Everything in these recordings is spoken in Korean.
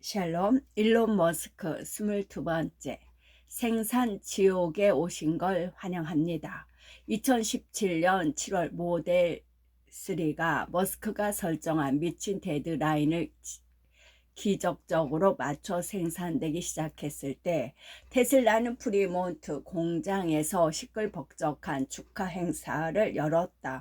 샬롬, 일론 머스크 22번째. 생산 지옥에 오신 걸 환영합니다. 2017년 7월 모델 3가 머스크가 설정한 미친 데드라인을 기적적으로 맞춰 생산되기 시작했을 때 테슬라는 프리몬트 공장에서 시끌벅적한 축하 행사를 열었다.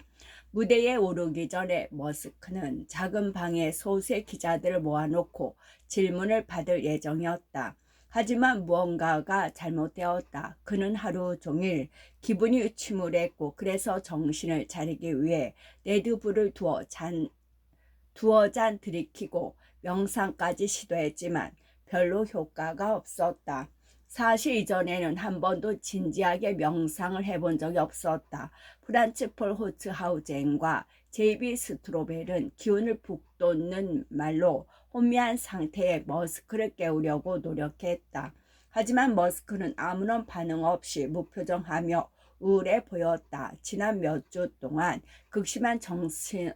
무대에 오르기 전에 머스크는 작은 방에 소수의 기자들을 모아놓고 질문을 받을 예정이었다. 하지만 무언가가 잘못되었다. 그는 하루 종일 기분이 침울했고 그래서 정신을 차리기 위해 레드불을 두어 잔 들이키고 명상까지 시도했지만 별로 효과가 없었다. 사실 이전에는 한 번도 진지하게 명상을 해본 적이 없었다. 프란츠 폴 호츠하우젠과 제이비 스트로벨은 기운을 북돋는 말로 혼미한 상태의 머스크를 깨우려고 노력했다. 하지만 머스크는 아무런 반응 없이 무표정하며 우울해 보였다. 지난 몇 주 동안 극심한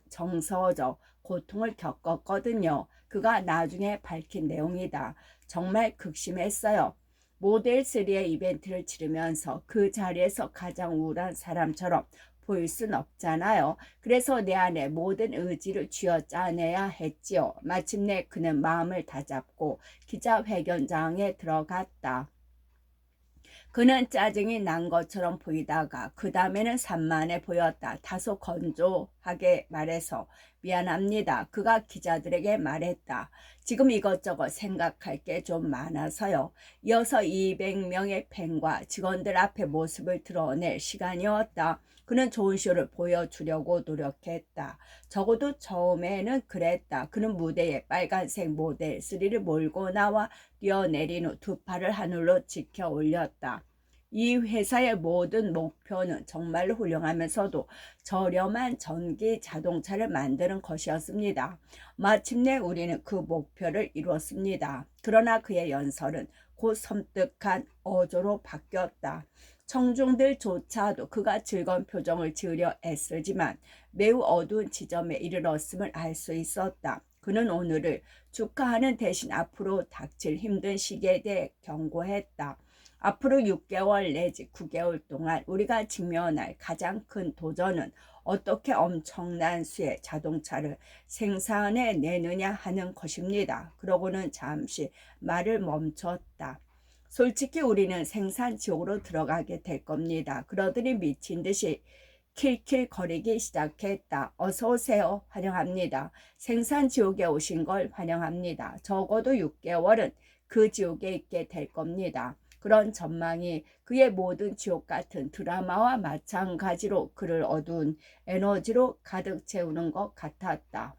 정서적 고통을 겪었거든요. 그가 나중에 밝힌 내용이다. 정말 극심했어요. 모델 3의 이벤트를 치르면서 그 자리에서 가장 우울한 사람처럼 보일 순 없잖아요. 그래서 내 안에 모든 의지를 쥐어짜내야 했지요. 마침내 그는 마음을 다잡고 기자회견장에 들어갔다. 그는 짜증이 난 것처럼 보이다가 그 다음에는 산만해 보였다. 다소 건조하게 말해서 미안합니다. 그가 기자들에게 말했다. 지금 이것저것 생각할 게 좀 많아서요. 이어서 200명의 팬과 직원들 앞에 모습을 드러낼 시간이었다. 그는 좋은 쇼를 보여주려고 노력했다. 적어도 처음에는 그랬다. 그는 무대에 빨간색 모델 3를 몰고 나와 뛰어내린 후 두 팔을 하늘로 지켜 올렸다. 이 회사의 모든 목표는 정말로 훌륭하면서도 저렴한 전기 자동차를 만드는 것이었습니다. 마침내 우리는 그 목표를 이루었습니다. 그러나 그의 연설은 곧 섬뜩한 어조로 바뀌었다. 청중들조차도 그가 즐거운 표정을 지으려 애쓰지만 매우 어두운 지점에 이르렀음을 알 수 있었다. 그는 오늘을 축하하는 대신 앞으로 닥칠 힘든 시기에 대해 경고했다. 앞으로 6개월 내지 9개월 동안 우리가 직면할 가장 큰 도전은 어떻게 엄청난 수의 자동차를 생산해 내느냐 하는 것입니다. 그러고는 잠시 말을 멈췄다. 솔직히 우리는 생산 지옥으로 들어가게 될 겁니다. 그러더니 미친 듯이 킬킬거리기 시작했다. 어서 오세요. 환영합니다. 생산 지옥에 오신 걸 환영합니다. 적어도 6개월은 그 지옥에 있게 될 겁니다. 그런 전망이 그의 모든 지옥 같은 드라마와 마찬가지로 그를 어두운 에너지로 가득 채우는 것 같았다.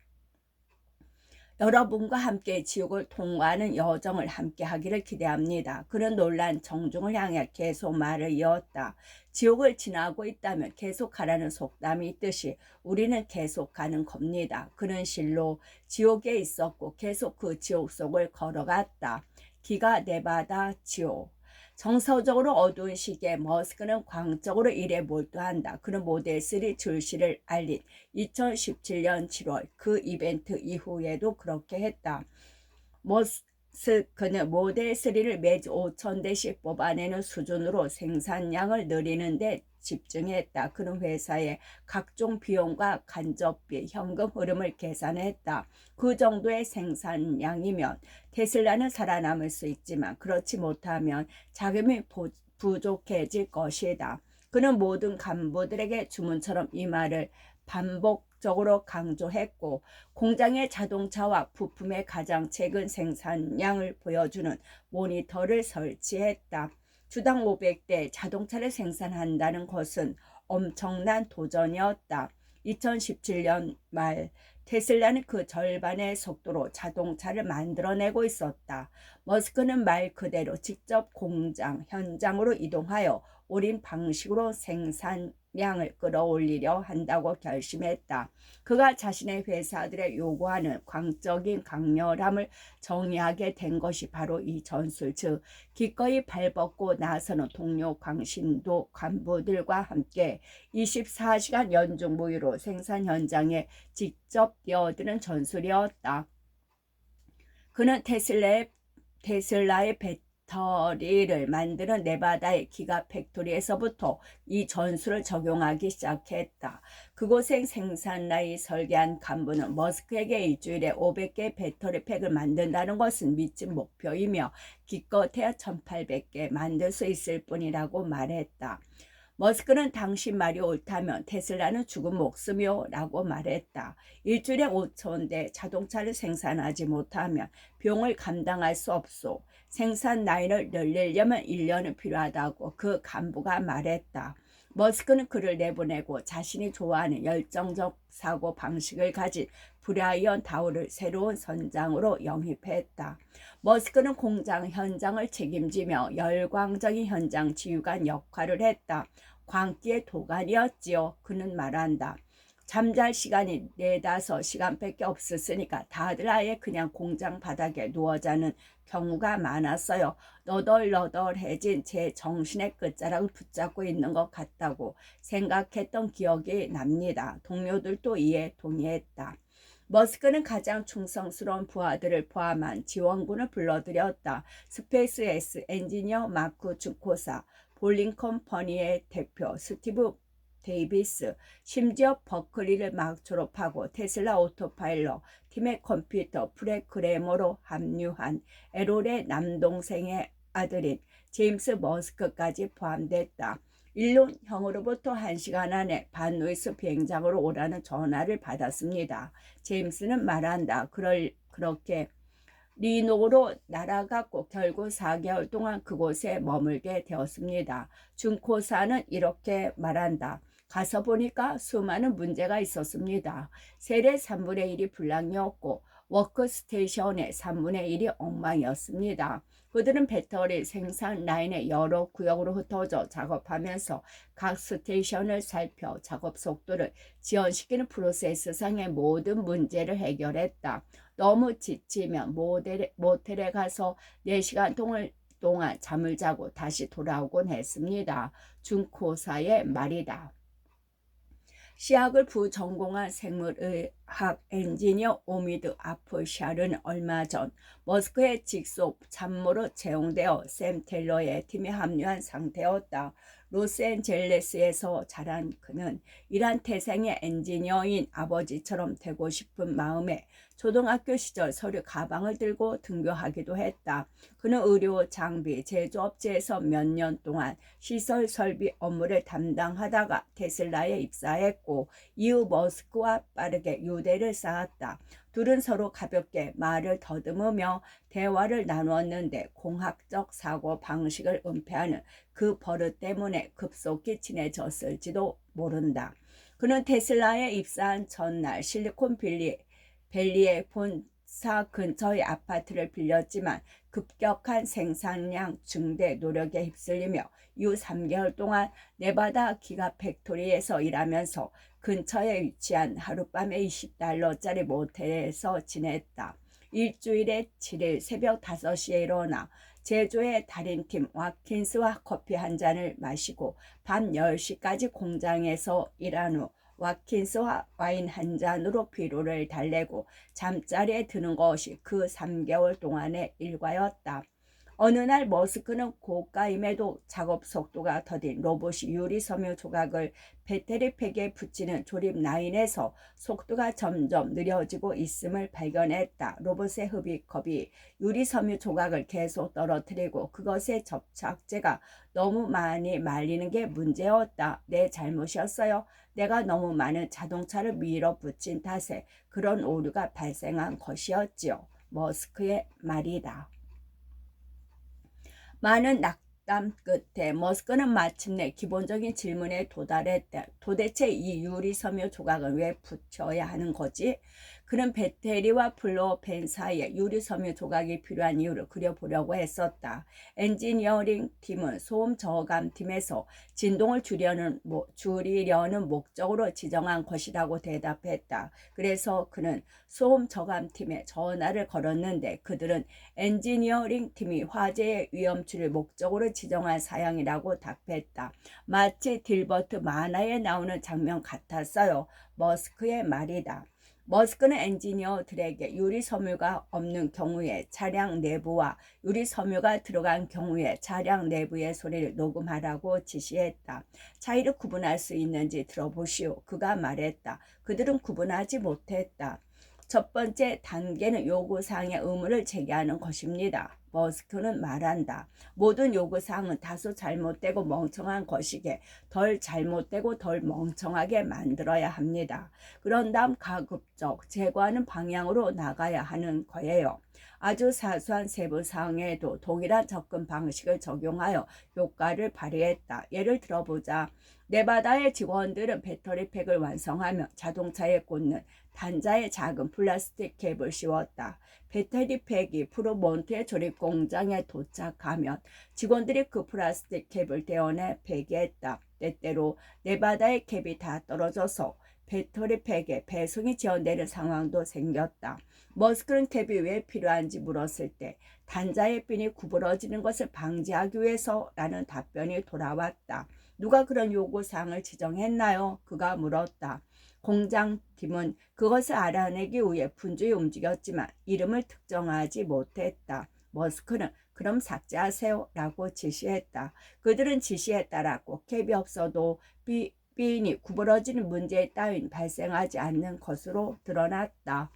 여러분과 함께 지옥을 통과하는 여정을 함께 하기를 기대합니다. 그는 놀란 정중을 향해 계속 말을 이었다. 지옥을 지나고 있다면 계속 가라는 속담이 있듯이 우리는 계속 가는 겁니다. 그는 실로 지옥에 있었고 계속 그 지옥 속을 걸어갔다. 기가 네바다 지옥. 정서적으로 어두운 시기에 머스크는 광적으로 일에 몰두한다. 그는 모델 3 출시를 알린 2017년 7월 그 이벤트 이후에도 그렇게 했다. 머스크는 모델 3를 매주 5,000대씩 뽑아내는 수준으로 생산량을 늘리는데 집중했다. 그는 회사의 각종 비용과 간접비, 현금 흐름을 계산했다. 그 정도의 생산량이면 테슬라는 살아남을 수 있지만 그렇지 못하면 자금이 부족해질 것이다. 그는 모든 간부들에게 주문처럼 이 말을 반복적으로 강조했고 공장의 자동차와 부품의 가장 최근 생산량을 보여주는 모니터를 설치했다. 주당 500대 자동차를 생산한다는 것은 엄청난 도전이었다. 2017년 말 테슬라는 그 절반의 속도로 자동차를 만들어내고 있었다. 머스크는 말 그대로 직접 공장 현장으로 이동하여 올인 방식으로 생산량을 끌어올리려 한다고 결심했다. 그가 자신의 회사들에 요구하는 광적인 강렬함을 정의하게 된 것이 바로 이 전술, 즉 기꺼이 발벗고 나서는 동료 광신도 간부들과 함께 24시간 연중 무휴로 생산 현장에 직접 뛰어드는 전술이었다. 그는 테슬라의 배터리를 만드는 네바다의 기가 팩토리에서부터 이 전술을 적용하기 시작했다. 그곳의 생산 라인 설계한 간부는 머스크에게 일주일에 500개의 배터리 팩을 만든다는 것은 미친 목표이며 기껏해야 1800개 만들 수 있을 뿐이라고 말했다. 머스크는 당신 말이 옳다면 테슬라는 죽은 목숨이요 라고 말했다. 일주일에 5천 대 자동차를 생산하지 못하면 비용을 감당할 수 없소. 생산 라인을 늘리려면 1년은 필요하다고 그 간부가 말했다. 머스크는 그를 내보내고 자신이 좋아하는 열정적 사고 방식을 가진 브라이언 다우를 새로운 선장으로 영입했다. 머스크는 공장 현장을 책임지며 열광적인 현장 지휘관 역할을 했다. 광기의 도가니였지요. 그는 말한다. 잠잘 시간이 4~5시간밖에 없었으니까 다들 아예 그냥 공장 바닥에 누워 자는 경우가 많았어요. 너덜너덜해진 제 정신의 끝자락을 붙잡고 있는 것 같다고 생각했던 기억이 납니다. 동료들도 이에 동의했다. 머스크는 가장 충성스러운 부하들을 포함한 지원군을 불러들였다. 스페이스X 엔지니어 마크 준코사, 볼링 컴퍼니의 대표 스티브 데이비스, 심지어 버클리를 막 졸업하고 테슬라 오토파일럿 팀의 컴퓨터 프레크레머로 합류한 에롤의 남동생의 아들인 제임스 머스크까지 포함됐다. 일론 형으로부터 1시간 안에 반노이스 비행장으로 오라는 전화를 받았습니다. 제임스는 말한다. 그렇게 리노로 날아갔고 결국 4개월 동안 그곳에 머물게 되었습니다. 준코사는 이렇게 말한다. 가서 보니까 수많은 문제가 있었습니다. 셀의 3분의 1이 불량이었고 워크스테이션의 3분의 1이 엉망이었습니다. 그들은 배터리 생산 라인의 여러 구역으로 흩어져 작업하면서 각 스테이션을 살펴 작업 속도를 지연시키는 프로세스상의 모든 문제를 해결했다. 너무 지치면 모텔에 가서 4시간 동안 잠을 자고 다시 돌아오곤 했습니다. 준코사의 말이다. 시학을 부전공한 생물의학 엔지니어 오미드 아프샬은 얼마 전 머스크의 직속 참모로 채용되어 샘 텔러의 팀에 합류한 상태였다. 로스앤젤레스에서 자란 그는 이란 태생의 엔지니어인 아버지처럼 되고 싶은 마음에 초등학교 시절 서류 가방을 들고 등교하기도 했다. 그는 의료 장비 제조업체에서 몇 년 동안 시설 설비 업무를 담당하다가 테슬라에 입사했고 이후 머스크와 빠르게 유대를 쌓았다. 둘은 서로 가볍게 말을 더듬으며 대화를 나누었는데 공학적 사고 방식을 은폐하는 그 버릇 때문에 급속히 친해졌을지도 모른다. 그는 테슬라에 입사한 전날 실리콘밸리의 본사 근처의 아파트를 빌렸지만 급격한 생산량 증대 노력에 휩쓸리며 이후 3개월 동안 네바다 기가 팩토리에서 일하면서 근처에 위치한 하룻밤에 $20짜리 모텔에서 지냈다. 일주일에 7일 새벽 5시에 일어나 제조의 달인팀 와킨스와 커피 한 잔을 마시고 밤 10시까지 공장에서 일한 후 와킨스와 와인 한 잔으로 피로를 달래고 잠자리에 드는 것이 그 3개월 동안의 일과였다. 어느 날 머스크는 고가임에도 작업 속도가 더딘 로봇이 유리 섬유 조각을 배터리 팩에 붙이는 조립 라인에서 속도가 점점 느려지고 있음을 발견했다. 로봇의 흡입컵이 유리 섬유 조각을 계속 떨어뜨리고 그것의 접착제가 너무 많이 말리는 게 문제였다. 내 잘못이었어요. 내가 너무 많은 자동차를 밀어붙인 탓에 그런 오류가 발생한 것이었지요. 머스크의 말이다. 많은 낙담 끝에 머스크는 마침내 기본적인 질문에 도달했다. 도대체 이 유리 섬유 조각은 왜 붙여야 하는 거지? 그는 배터리와 플로펜 사이에 유리 섬유 조각이 필요한 이유를 그려보려고 했었다. 엔지니어링 팀은 소음 저감 팀에서 진동을 줄이려는 목적으로 지정한 것이라고 대답했다. 그래서 그는 소음 저감 팀에 전화를 걸었는데 그들은 엔지니어링 팀이 화재의 위험치를 목적으로 지정한 사양이라고 답했다. 마치 딜버트 만화에 나오는 장면 같았어요. 머스크의 말이다. 머스크는 엔지니어들에게 유리 섬유가 없는 경우에 차량 내부와 유리 섬유가 들어간 경우에 차량 내부의 소리를 녹음하라고 지시했다. 차이를 구분할 수 있는지 들어보시오. 그가 말했다. 그들은 구분하지 못했다. 첫 번째 단계는 요구사항의 의무를 제기하는 것입니다. 머스크는 말한다. 모든 요구사항은 다소 잘못되고 멍청한 것이기에 덜 잘못되고 덜 멍청하게 만들어야 합니다. 그런 다음 가급적 제거하는 방향으로 나가야 하는 거예요. 아주 사소한 세부 사항에도 동일한 접근 방식을 적용하여 효과를 발휘했다. 예를 들어보자. 네바다의 직원들은 배터리팩을 완성하며 자동차에 꽂는 단자의 작은 플라스틱 캡을 씌웠다. 배터리팩이 프로몬트의 조립 공장에 도착하면 직원들이 그 플라스틱 캡을 떼어내 폐기했다. 때때로 네바다의 캡이 다 떨어져서 배터리팩에 배송이 지연되는 상황도 생겼다. 머스크는 캡이 왜 필요한지 물었을 때 단자의 핀이 구부러지는 것을 방지하기 위해서라는 답변이 돌아왔다. 누가 그런 요구사항을 지정했나요? 그가 물었다. 공장팀은 그것을 알아내기 위해 분주히 움직였지만 이름을 특정하지 못했다. 머스크는 그럼 삭제하세요 라고 지시했다. 그들은 지시에 따라 꼭 캡이 없어도 핀이 구부러지는 문제 따윈 발생하지 않는 것으로 드러났다.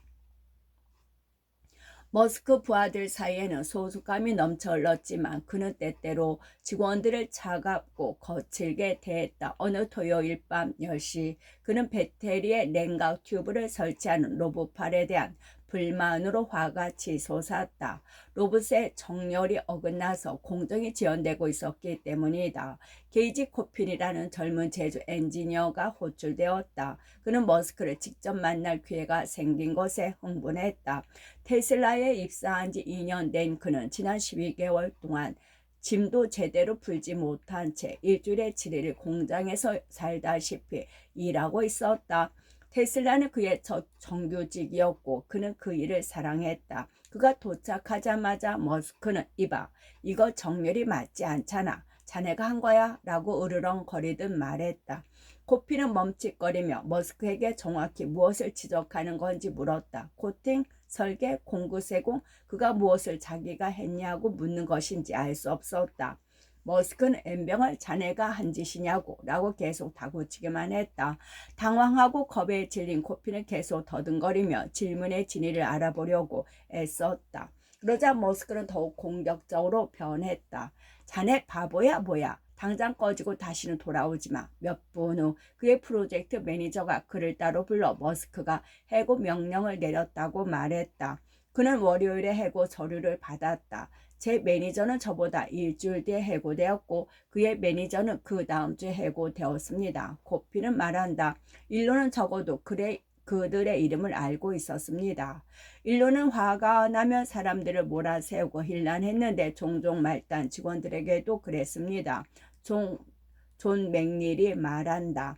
머스크 부하들 사이에는 소속감이 넘쳐 흘렀지만 그는 때때로 직원들을 차갑고 거칠게 대했다. 어느 토요일 밤 10시 그는 배터리에 냉각 튜브를 설치하는 로봇팔에 대한 불만으로 화가 치솟았다. 로봇의 정렬이 어긋나서 공정이 지연되고 있었기 때문이다. 게이지 코핀이라는 젊은 제조 엔지니어가 호출되었다. 그는 머스크를 직접 만날 기회가 생긴 것에 흥분했다. 테슬라에 입사한 지 2년 된 그는 지난 12개월 동안 짐도 제대로 풀지 못한 채 일주일에 7일 공장에서 살다시피 일하고 있었다. 테슬라는 그의 첫 정규직이었고 그는 그 일을 사랑했다. 그가 도착하자마자 머스크는 이봐, 이거 정렬이 맞지 않잖아. 자네가 한 거야? 라고 으르렁거리듯 말했다. 코피는 멈칫거리며 머스크에게 정확히 무엇을 지적하는 건지 물었다. 코팅? 설계? 공구 세공? 그가 무엇을 자기가 했냐고 묻는 것인지 알 수 없었다. 머스크는 엠병을 자네가 한 짓이냐고 라고 계속 다그치기만 했다. 당황하고 겁에 질린 코피는 계속 더듬거리며 질문의 진위를 알아보려고 애썼다. 그러자 머스크는 더욱 공격적으로 변했다. 자네 바보야 뭐야. 당장 꺼지고 다시는 돌아오지 마. 몇 분 후 그의 프로젝트 매니저가 그를 따로 불러 머스크가 해고 명령을 내렸다고 말했다. 그는 월요일에 해고 서류를 받았다. 제 매니저는 저보다 일주일 뒤에 해고되었고 그의 매니저는 그 다음 주에 해고되었습니다. 코피는 말한다. 일로는 적어도 그들의 이름을 알고 있었습니다. 일로는 화가 나면 사람들을 몰아세우고 힐난했는데 종종 말단 직원들에게도 그랬습니다. 존 맥닐이 말한다.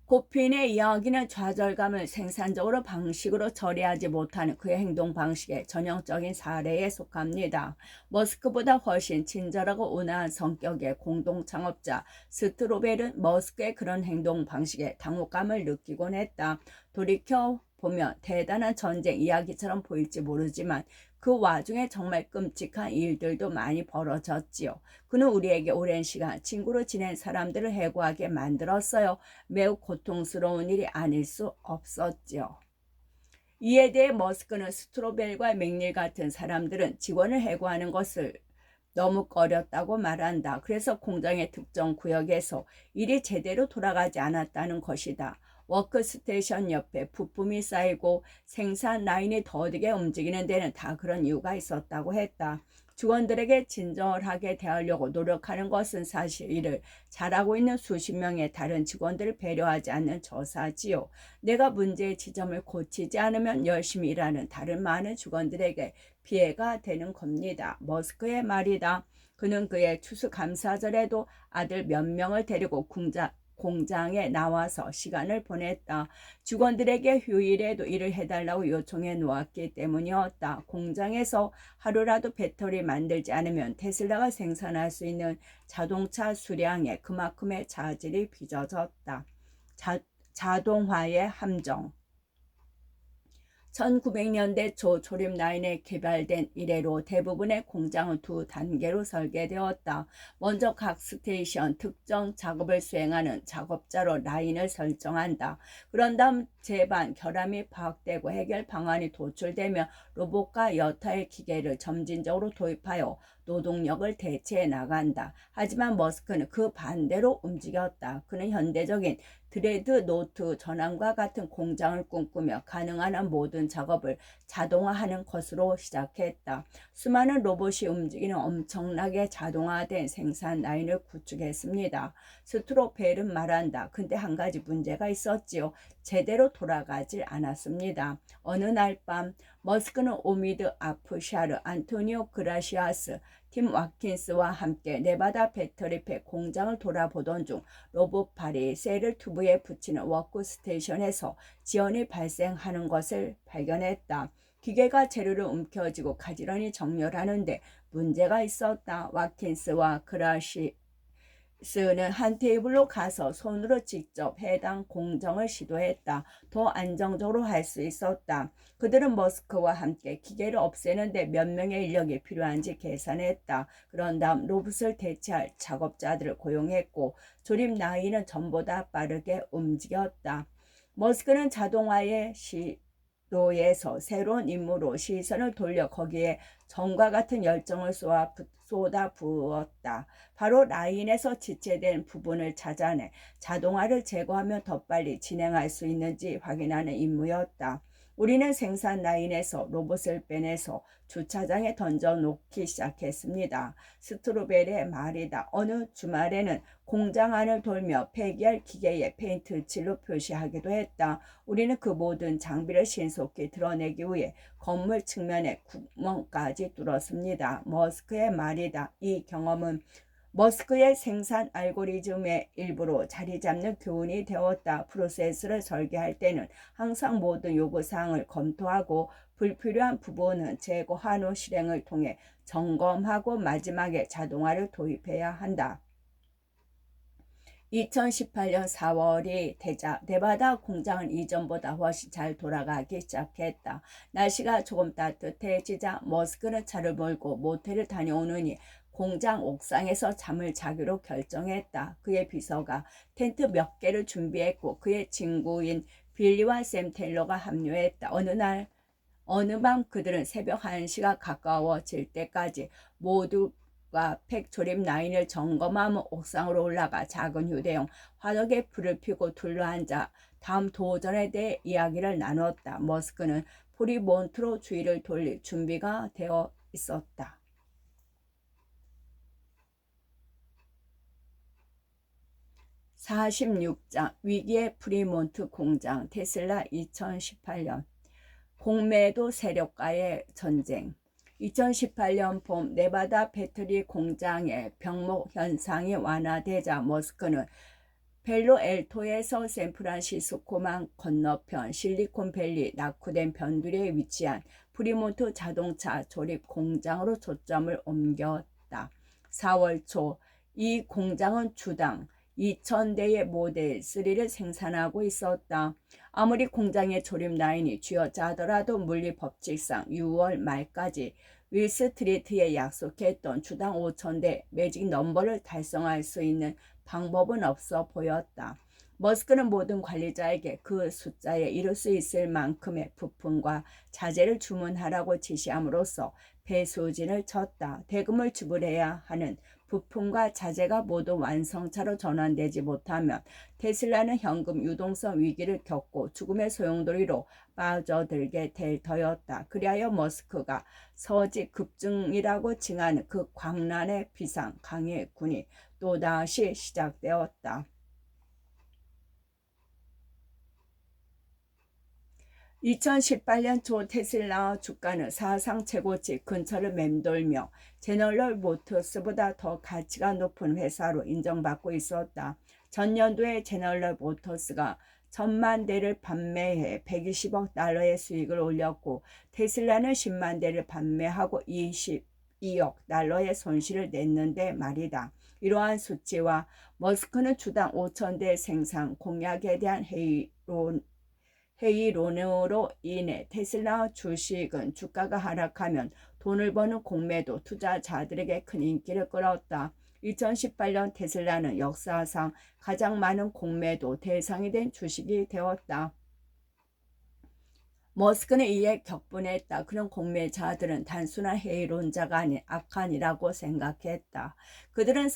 코핀의 이야기는 좌절감을 생산적으로 방식으로 처리하지 못하는 그의 행동 방식의 전형적인 사례에 속합니다. 머스크보다 훨씬 친절하고 온화한 성격의 공동창업자 스트로벨은 머스크의 그런 행동 방식에 당혹감을 느끼곤 했다. 돌이켜 보면 대단한 전쟁 이야기처럼 보일지 모르지만 그 와중에 정말 끔찍한 일들도 많이 벌어졌지요. 그는 우리에게 오랜 시간 친구로 지낸 사람들을 해고하게 만들었어요. 매우 고통스러운 일이 아닐 수 없었지요. 이에 대해 머스크는 스트로벨과 맥닐 같은 사람들은 직원을 해고하는 것을 너무 꺼렸다고 말한다. 그래서 공장의 특정 구역에서 일이 제대로 돌아가지 않았다는 것이다. 워크스테이션 옆에 부품이 쌓이고 생산 라인이 더디게 움직이는 데는 다 그런 이유가 있었다고 했다. 직원들에게 친절하게 대하려고 노력하는 것은 사실 일을 잘하고 있는 수십 명의 다른 직원들을 배려하지 않는 저사지요. 내가 문제의 지점을 고치지 않으면 열심히 일하는 다른 많은 직원들에게 피해가 되는 겁니다. 머스크의 말이다. 그는 그의 추수감사절에도 아들 몇 명을 데리고 공장에 나와서 시간을 보냈다. 직원들에게 휴일에도 일을 해달라고 요청해 놓았기 때문이었다. 공장에서 하루라도 배터리 만들지 않으면 테슬라가 생산할 수 있는 자동차 수량에 그만큼의 차질이 빚어졌다. 자동화의 함정. 1900년대 초 조립 라인에 개발된 이래로 대부분의 공장은 두 단계로 설계되었다. 먼저 각 스테이션 특정 작업을 수행하는 작업자로 라인을 설정한다. 그런 다음 재반, 결함이 파악되고 해결 방안이 도출되면 로봇과 여타의 기계를 점진적으로 도입하여 노동력을 대체해 나간다. 하지만 머스크는 그 반대로 움직였다. 그는 현대적인 드레드노트 전함과 같은 공장을 꿈꾸며 가능한 한 모든 작업을 자동화하는 것으로 시작했다. 수많은 로봇이 움직이는 엄청나게 자동화된 생산 라인을 구축했습니다. 스트로펠은 말한다. 근데 한 가지 문제가 있었지요. 제대로 돌아가질 않았습니다. 어느 날 밤 머스크는 오미드 아프샤르, 안토니오 그라시아스, 팀 와킨스와 함께 네바다 배터리팩 공장을 돌아보던 중 로봇팔이 셀을 튜브에 붙이는 워크스테이션에서 지연이 발생하는 것을 발견했다. 기계가 재료를 움켜쥐고 가지런히 정렬하는데 문제가 있었다. 와킨스와 그라시스는 한 테이블로 가서 손으로 직접 해당 공정을 시도했다. 더 안정적으로 할 수 있었다. 그들은 머스크와 함께 기계를 없애는데 몇 명의 인력이 필요한지 계산했다. 그런 다음 로봇을 대체할 작업자들을 고용했고 조립 라인은 전보다 빠르게 움직였다. 머스크는 자동화의 시도에서 새로운 임무로 시선을 돌려 거기에 전과 같은 열정을 쏟아 부었다. 바로 라인에서 지체된 부분을 찾아내 자동화를 제거하면 더 빨리 진행할 수 있는지 확인하는 임무였다. 우리는 생산 라인에서 로봇을 빼내서 주차장에 던져놓기 시작했습니다. 스트로벨의 말이다. 어느 주말에는 공장 안을 돌며 폐기할 기계에 페인트 칠로 표시하기도 했다. 우리는 그 모든 장비를 신속히 드러내기 위해 건물 측면에 구멍까지 뚫었습니다. 머스크의 말이다. 이 경험은 머스크의 생산 알고리즘의 일부로 자리 잡는 교훈이 되었다. 프로세스를 설계할 때는 항상 모든 요구사항을 검토하고 불필요한 부분은 제거한 후 실행을 통해 점검하고 마지막에 자동화를 도입해야 한다. 2018년 4월이 되자 네바다 공장은 이전보다 훨씬 잘 돌아가기 시작했다. 날씨가 조금 따뜻해지자 머스크는 차를 몰고 모텔을 다녀오느니 공장 옥상에서 잠을 자기로 결정했다. 그의 비서가 텐트 몇 개를 준비했고 그의 친구인 빌리와 샘 테일러가 합류했다. 어느 밤 그들은 새벽 1시가 가까워질 때까지 모두가 팩 조립 라인을 점검하며 옥상으로 올라가 작은 휴대용 화덕에 불을 피우고 둘러앉아 다음 도전에 대해 이야기를 나눴다. 머스크는 프리몬트로 주의를 돌릴 준비가 되어 있었다. 46장 위기의 프리몬트 공장 테슬라 2018년 공매도 세력과의 전쟁. 2018년 봄 네바다 배터리 공장의 병목 현상이 완화되자 머스크는 펠로엘토에서 샌프란시스코만 건너편 실리콘밸리 낙후된 변두리에 위치한 프리몬트 자동차 조립 공장으로 초점을 옮겼다. 4월 초 이 공장은 주당 2,000대의 모델 3를 생산하고 있었다. 아무리 공장의 조립 라인이 쥐어짜더라도 물리 법칙상 6월 말까지 윌스트리트에 약속했던 주당 5,000대 매직 넘버를 달성할 수 있는 방법은 없어 보였다. 머스크는 모든 관리자에게 그 숫자에 이를 수 있을 만큼의 부품과 자재를 주문하라고 지시함으로써 배수진을 쳤다. 대금을 지불해야 하는 부품과 자재가 모두 완성차로 전환되지 못하면 테슬라는 현금 유동성 위기를 겪고 죽음의 소용돌이로 빠져들게 될 터였다. 그리하여 머스크가 서지 급증이라고 칭하는 그 광란의 비상 강해군이 또다시 시작되었다. 2018년 초 테슬라 주가는 사상 최고치 근처를 맴돌며 제너럴 모터스보다 더 가치가 높은 회사로 인정받고 있었다. 전년도에 제너럴 모터스가 1,000만 대를 판매해 120억 달러의 수익을 올렸고 테슬라는 10만 대를 판매하고 2억 달러의 손실을 냈는데 말이다. 이러한 수치와 머스크는 주당 5천 대 생산 공약에 대한 회의론으로 인해 테슬라 주식은 주가가 하락하면 돈을 버는 공매도 투자자들에게 큰 인기를 끌었다. 2018년 테슬라는 역사상 가장 많은 공매도 대상이 된 주식이 되었다. 머스크는 이에 격분했다. 그런 공매자들은 단순한 회의론자가 아닌 악한이라고 생각했다. 그들은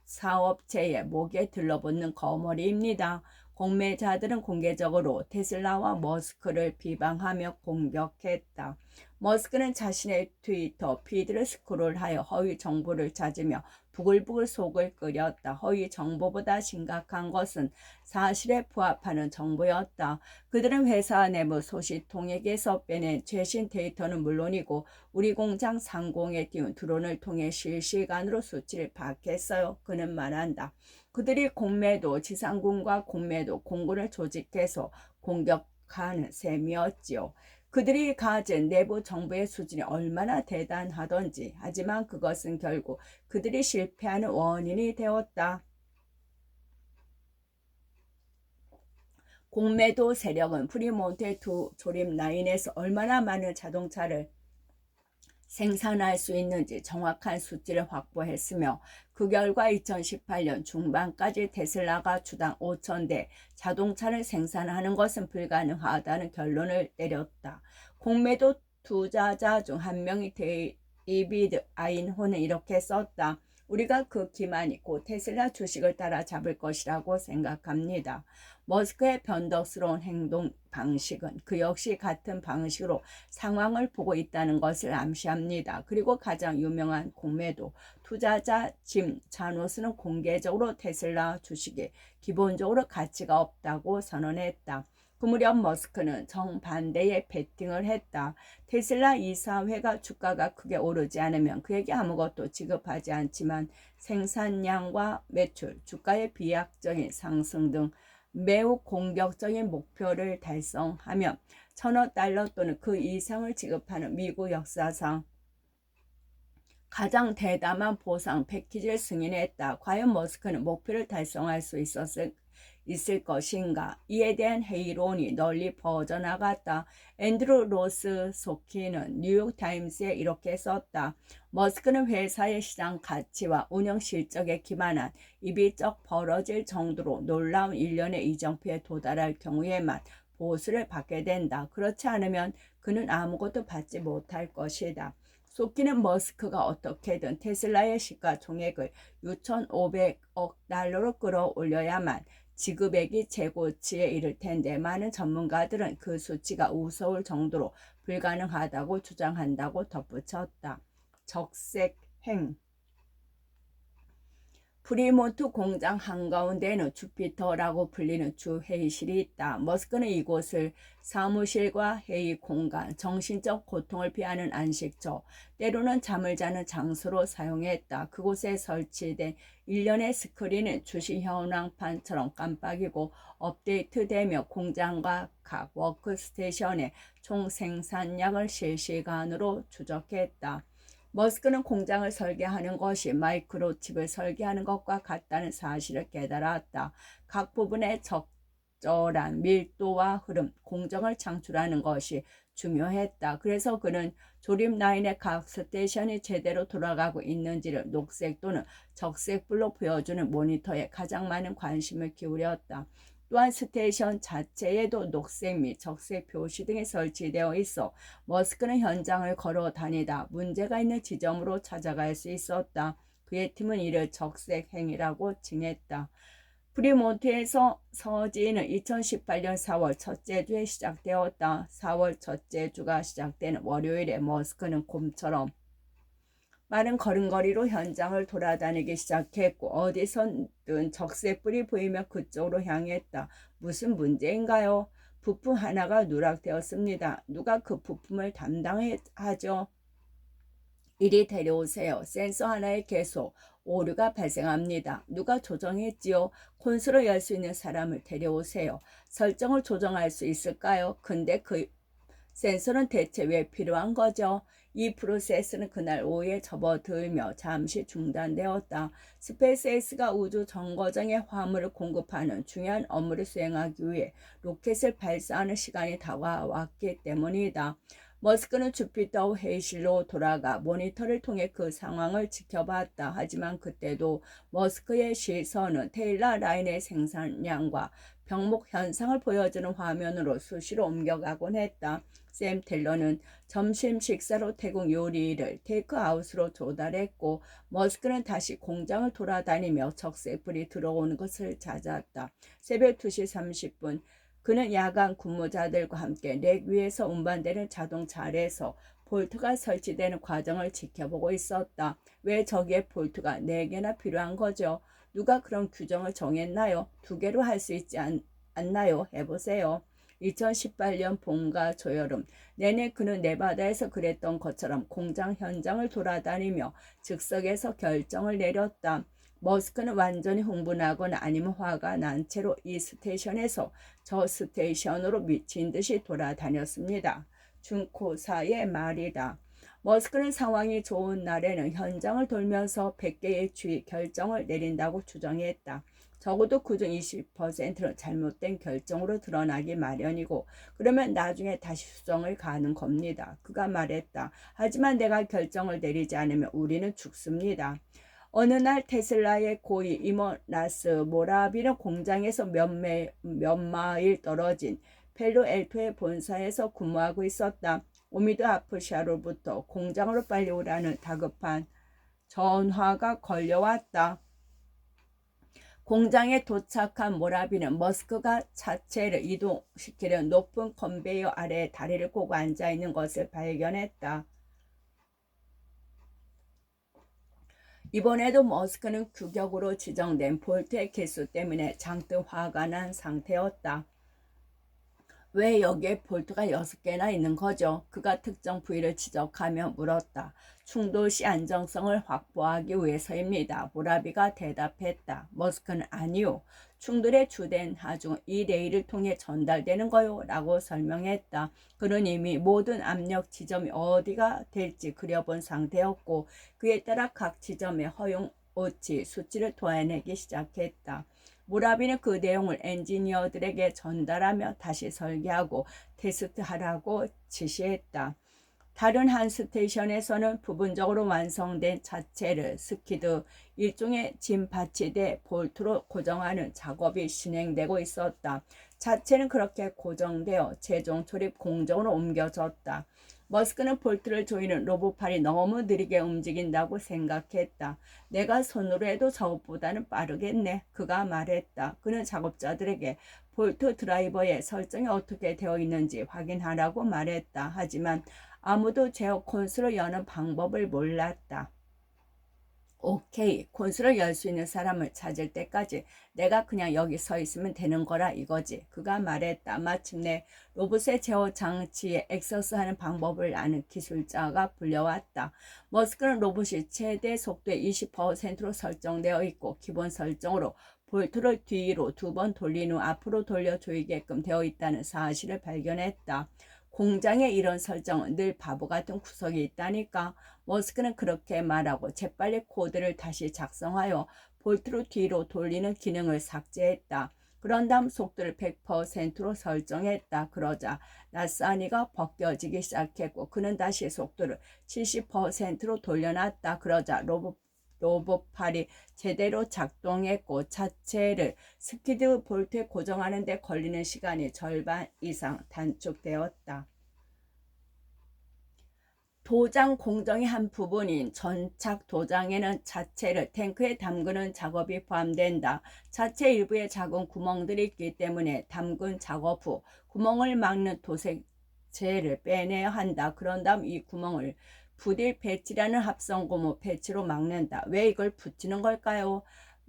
사업체의 목에 들러붙는 거머리입니다. 공매자들은 공개적으로 테슬라와 머스크를 비방하며 공격했다. 머스크는 자신의 트위터 피드를 스크롤하여 허위 정보를 찾으며 부글부글 속을 끓였다. 허위 정보보다 심각한 것은 사실에 부합하는 정보였다. 그들은 회사 내부 소식통에게서 빼낸 최신 데이터는 물론이고 우리 공장 상공에 띄운 드론을 통해 실시간으로 수치를 파악했어요. 그는 말한다. 그들이 공매도 지상군과 공매도 공군을 조직해서 공격하는 셈이었지요. 그들이 가진 내부 정보의 수준이 얼마나 대단하던지. 하지만 그것은 결국 그들이 실패하는 원인이 되었다. 공매도 세력은 프리몬트의 두 조립 라인에서 얼마나 많은 자동차를 생산할 수 있는지 정확한 수치를 확보했으며 그 결과 2018년 중반까지 테슬라가 주당 5천 대 자동차를 생산하는 것은 불가능하다는 결론을 내렸다. 공매도 투자자 중 한 명이 데이비드 아인호는 이렇게 썼다. 우리가 그 기만이 곧 테슬라 주식을 따라잡을 것이라고 생각합니다. 머스크의 변덕스러운 행동 방식은 그 역시 같은 방식으로 상황을 보고 있다는 것을 암시합니다. 그리고 가장 유명한 공매도 투자자 짐 자노스는 공개적으로 테슬라 주식에 기본적으로 가치가 없다고 선언했다. 그 무렵 머스크는 정반대의 베팅을 했다. 테슬라 이사회가 주가가 크게 오르지 않으면 그에게 아무것도 지급하지 않지만 생산량과 매출, 주가의 비약적인 상승 등 매우 공격적인 목표를 달성하면 1,000억 달러 또는 그 이상을 지급하는 미국 역사상 가장 대담한 보상 패키지를 승인했다. 과연 머스크는 목표를 달성할 수 있을 것인가? 이에 대한 회의론이 널리 퍼져나갔다. 앤드루 로스 소키는 뉴욕타임스에 이렇게 썼다. 머스크는 회사의 시장 가치와 운영 실적에 기반한 입이 쩍 벌어질 정도로 놀라운 일련의 이정표에 도달할 경우에만 보수를 받게 된다. 그렇지 않으면 그는 아무것도 받지 못할 것이다. 소키는 머스크가 어떻게든 테슬라의 시가총액을 6,500억 달러로 끌어올려야만 지급액이 최고치에 이를 텐데 많은 전문가들은 그 수치가 우스울 정도로 불가능하다고 주장한다고 덧붙였다. 적색행 프리몬트 공장 한가운데에는 주피터라고 불리는 주 회의실이 있다. 머스크는 이곳을 사무실과 회의 공간, 정신적 고통을 피하는 안식처, 때로는 잠을 자는 장소로 사용했다. 그곳에 설치된 일련의 스크린은 주식 현황판처럼 깜빡이고 업데이트되며 공장과 각 워크스테이션의 총 생산량을 실시간으로 추적했다. 머스크는 공장을 설계하는 것이 마이크로칩을 설계하는 것과 같다는 사실을 깨달았다. 각 부분의 적절한 밀도와 흐름, 공정을 창출하는 것이 중요했다. 그래서 그는 조립 라인의 각 스테이션이 제대로 돌아가고 있는지를 녹색 또는 적색불로 보여주는 모니터에 가장 많은 관심을 기울였다. 또한 스테이션 자체에도 녹색 및 적색 표시 등이 설치되어 있어 머스크는 현장을 걸어 다니다 문제가 있는 지점으로 찾아갈 수 있었다. 그의 팀은 이를 적색 행위라고 칭했다. 프리몬트에서 서지는 2018년 4월 첫째 주에 시작되었다. 4월 첫째 주가 시작되는 월요일에 머스크는 곰처럼 빠른 걸음걸이로 현장을 돌아다니기 시작했고 어디선든 적색불이 보이며 그쪽으로 향했다. 무슨 문제인가요? 부품 하나가 누락되었습니다. 누가 그 부품을 담당하죠? 이리 데려오세요. 센서 하나에 계속 오류가 발생합니다. 누가 조정했지요? 콘솔을 열 수 있는 사람을 데려오세요. 설정을 조정할 수 있을까요? 근데 그 센서는 대체 왜 필요한 거죠? 이 프로세스는 그날 오후에 접어들며 잠시 중단되었다. 스페이스X가 우주 정거장에 화물을 공급하는 중요한 업무를 수행하기 위해 로켓을 발사하는 시간이 다가왔기 때문이다. 머스크는 주피터 회의실로 돌아가 모니터를 통해 그 상황을 지켜봤다. 하지만 그때도 머스크의 시선은 테일러 라인의 생산량과 병목 현상을 보여주는 화면으로 수시로 옮겨가곤 했다. 샘 텔러는 점심 식사로 태국 요리를 테이크아웃으로 조달했고 머스크는 다시 공장을 돌아다니며 적색불이 들어오는 것을 찾았다. 새벽 2시 30분 그는 야간 근무자들과 함께 렉 위에서 운반되는 자동차 아래에서 볼트가 설치되는 과정을 지켜보고 있었다. 왜 저기에 볼트가 4개나 필요한 거죠? 누가 그런 규정을 정했나요? 2개로 할 수 있지 않나요? 해보세요. 2018년 봄과 저여름 내내 그는 네바다에서 그랬던 것처럼 공장 현장을 돌아다니며 즉석에서 결정을 내렸다. 머스크는 완전히 흥분하거나 아니면 화가 난 채로 이 스테이션에서 저 스테이션으로 미친 듯이 돌아다녔습니다. 중코사의 말이다. 머스크는 상황이 좋은 날에는 현장을 돌면서 100개의 주의 결정을 내린다고 주장했다. 적어도 그중 20%는 잘못된 결정으로 드러나기 마련이고 그러면 나중에 다시 수정을 가는 겁니다. 그가 말했다. 하지만 내가 결정을 내리지 않으면 우리는 죽습니다. 어느 날 테슬라의 고위 임원 라스 모라비는 공장에서 몇 마일 떨어진 펠로엘토의 본사에서 근무하고 있었다. 오미드 아프샤로부터 공장으로 빨리 오라는 다급한 전화가 걸려왔다. 공장에 도착한 모라비는 머스크가 차체를 이동시키는 높은 컨베이어 아래에 다리를 꼬고 앉아있는 것을 발견했다. 이번에도 머스크는 규격으로 지정된 볼트의 개수 때문에 잔뜩 화가 난 상태였다. 왜 여기에 볼트가 6개나 있는 거죠? 그가 특정 부위를 지적하며 물었다. 충돌 시 안정성을 확보하기 위해서입니다. 모라비가 대답했다. 머스크는 아니요. 충돌의 주된 하중은 이 레일을 통해 전달되는 거요. 라고 설명했다. 그는 이미 모든 압력 지점이 어디가 될지 그려본 상태였고 그에 따라 각 지점의 허용 오치 수치를 도안내기 시작했다. 모라비는 그 내용을 엔지니어들에게 전달하며 다시 설계하고 테스트하라고 지시했다. 다른 한 스테이션에서는 부분적으로 완성된 자체를 스키드, 일종의 짐 받치대 볼트로 고정하는 작업이 진행되고 있었다. 자체는 그렇게 고정되어 최종 조립 공정으로 옮겨졌다. 머스크는 볼트를 조이는 로봇팔이 너무 느리게 움직인다고 생각했다. 내가 손으로 해도 저것보다는 빠르겠네. 그가 말했다. 그는 작업자들에게 볼트 드라이버의 설정이 어떻게 되어 있는지 확인하라고 말했다. 하지만 아무도 제어 콘솔을 여는 방법을 몰랐다. 오케이, 콘솔을 열 수 있는 사람을 찾을 때까지 내가 그냥 여기 서 있으면 되는 거라 이거지. 그가 말했다. 마침내 로봇의 제어 장치에 액세스하는 방법을 아는 기술자가 불려왔다. 머스크는 로봇이 최대 속도의 20%로 설정되어 있고 기본 설정으로 볼트를 뒤로 2번 돌린 후 앞으로 돌려 조이게끔 되어 있다는 사실을 발견했다. 공장에 이런 설정은 늘 바보 같은 구석이 있다니까. 머스크는 그렇게 말하고 재빨리 코드를 다시 작성하여 볼트로 뒤로 돌리는 기능을 삭제했다. 그런 다음 속도를 100%로 설정했다. 그러자 낯사니가 벗겨지기 시작했고 그는 다시 속도를 70%로 돌려놨다. 그러자 로봇팔이 제대로 작동했고 자체를 스키드 볼트에 고정하는 데 걸리는 시간이 절반 이상 단축되었다. 도장 공정의 한 부분인 전착 도장에는 자체를 탱크에 담그는 작업이 포함된다. 자체 일부에 작은 구멍들이 있기 때문에 담근 작업 후 구멍을 막는 도색체를 빼내야 한다. 그런 다음 이 구멍을 부딜 패치라는 합성 고무 패치로 막는다. 왜 이걸 붙이는 걸까요?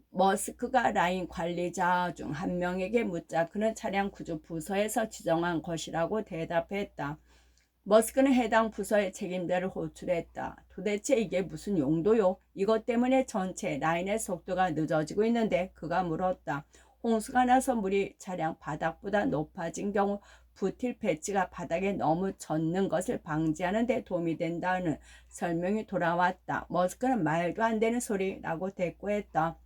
머스크가 라인 관리자 중 한 명에게 묻자 그는 차량 구조 부서에서 지정한 것이라고 대답했다. 머스크는 해당 부서의 책임자를 호출했다. 도대체 이게 무슨 용도요? 이것 때문에 전체 라인의 속도가 늦어지고 있는데 그가 물었다. 홍수가 나서 물이 차량 바닥보다 높아진 경우 부틸 패치가 바닥에 너무 젖는 것을 방지하는 데 도움이 된다는 설명이 돌아왔다. 머스크는 말도 안 되는 소리라고 대꾸했다.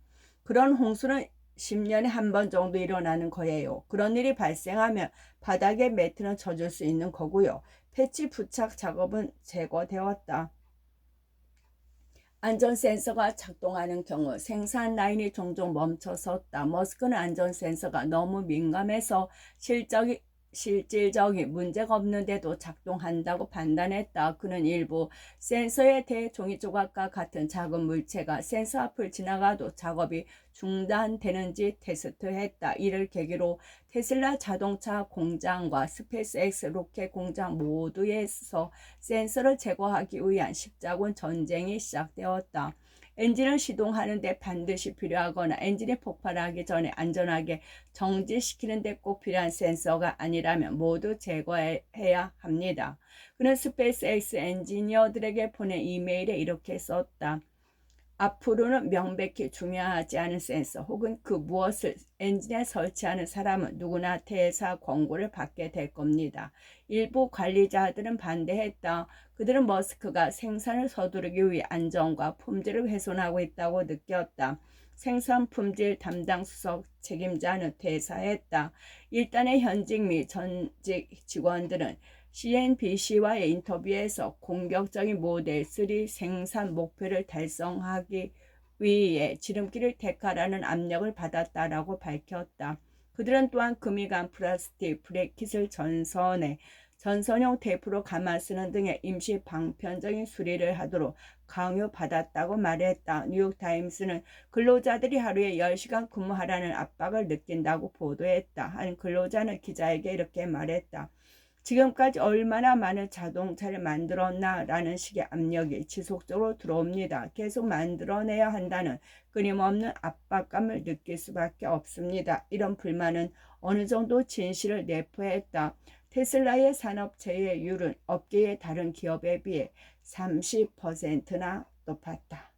그런 홍수는 10년에 한 번 정도 일어나는 거예요. 그런 일이 발생하면 바닥에 매트는 젖을 수 있는 거고요. 패치 부착 작업은 제거되었다. 안전 센서가 작동하는 경우 생산 라인이 종종 멈춰섰다. 머스크는 안전 센서가 너무 민감해서 실질적인 문제가 없는데도 작동한다고 판단했다. 그는 일부 센서에 대해 종이 조각과 같은 작은 물체가 센서 앞을 지나가도 작업이 중단되는지 테스트했다. 이를 계기로 테슬라 자동차 공장과 스페이스X 로켓 공장 모두에서 센서를 제거하기 위한 십자군 전쟁이 시작되었다. 엔진을 시동하는 데 반드시 필요하거나 엔진이 폭발하기 전에 안전하게 정지시키는 데 꼭 필요한 센서가 아니라면 모두 제거해야 합니다. 그는 스페이스X 엔지니어들에게 보낸 이메일에 이렇게 썼다. 앞으로는 명백히 중요하지 않은 센서 혹은 그 무엇을 엔진에 설치하는 사람은 누구나 퇴사 권고를 받게 될 겁니다. 일부 관리자들은 반대했다. 그들은 머스크가 생산을 서두르기 위해 안전과 품질을 훼손하고 있다고 느꼈다. 생산 품질 담당 수석 책임자는 퇴사했다. 일단의 현직 및 전직 직원들은 CNBC와의 인터뷰에서 공격적인 모델 3 생산 목표를 달성하기 위해 지름길을 택하라는 압력을 받았다라고 밝혔다. 그들은 또한 금이 간 플라스틱 브레킷을 전선용 테이프로 감아 쓰는 등의 임시 방편적인 수리를 하도록 강요받았다고 말했다. 뉴욕타임스는 근로자들이 하루에 10시간 근무하라는 압박을 느낀다고 보도했다. 한 근로자는 기자에게 이렇게 말했다. 지금까지 얼마나 많은 자동차를 만들었나 라는 식의 압력이 지속적으로 들어옵니다. 계속 만들어내야 한다는 끊임없는 압박감을 느낄 수밖에 없습니다. 이런 불만은 어느 정도 진실을 내포했다. 테슬라의 산업 재해율은 업계의 다른 기업에 비해 30%나 높았다.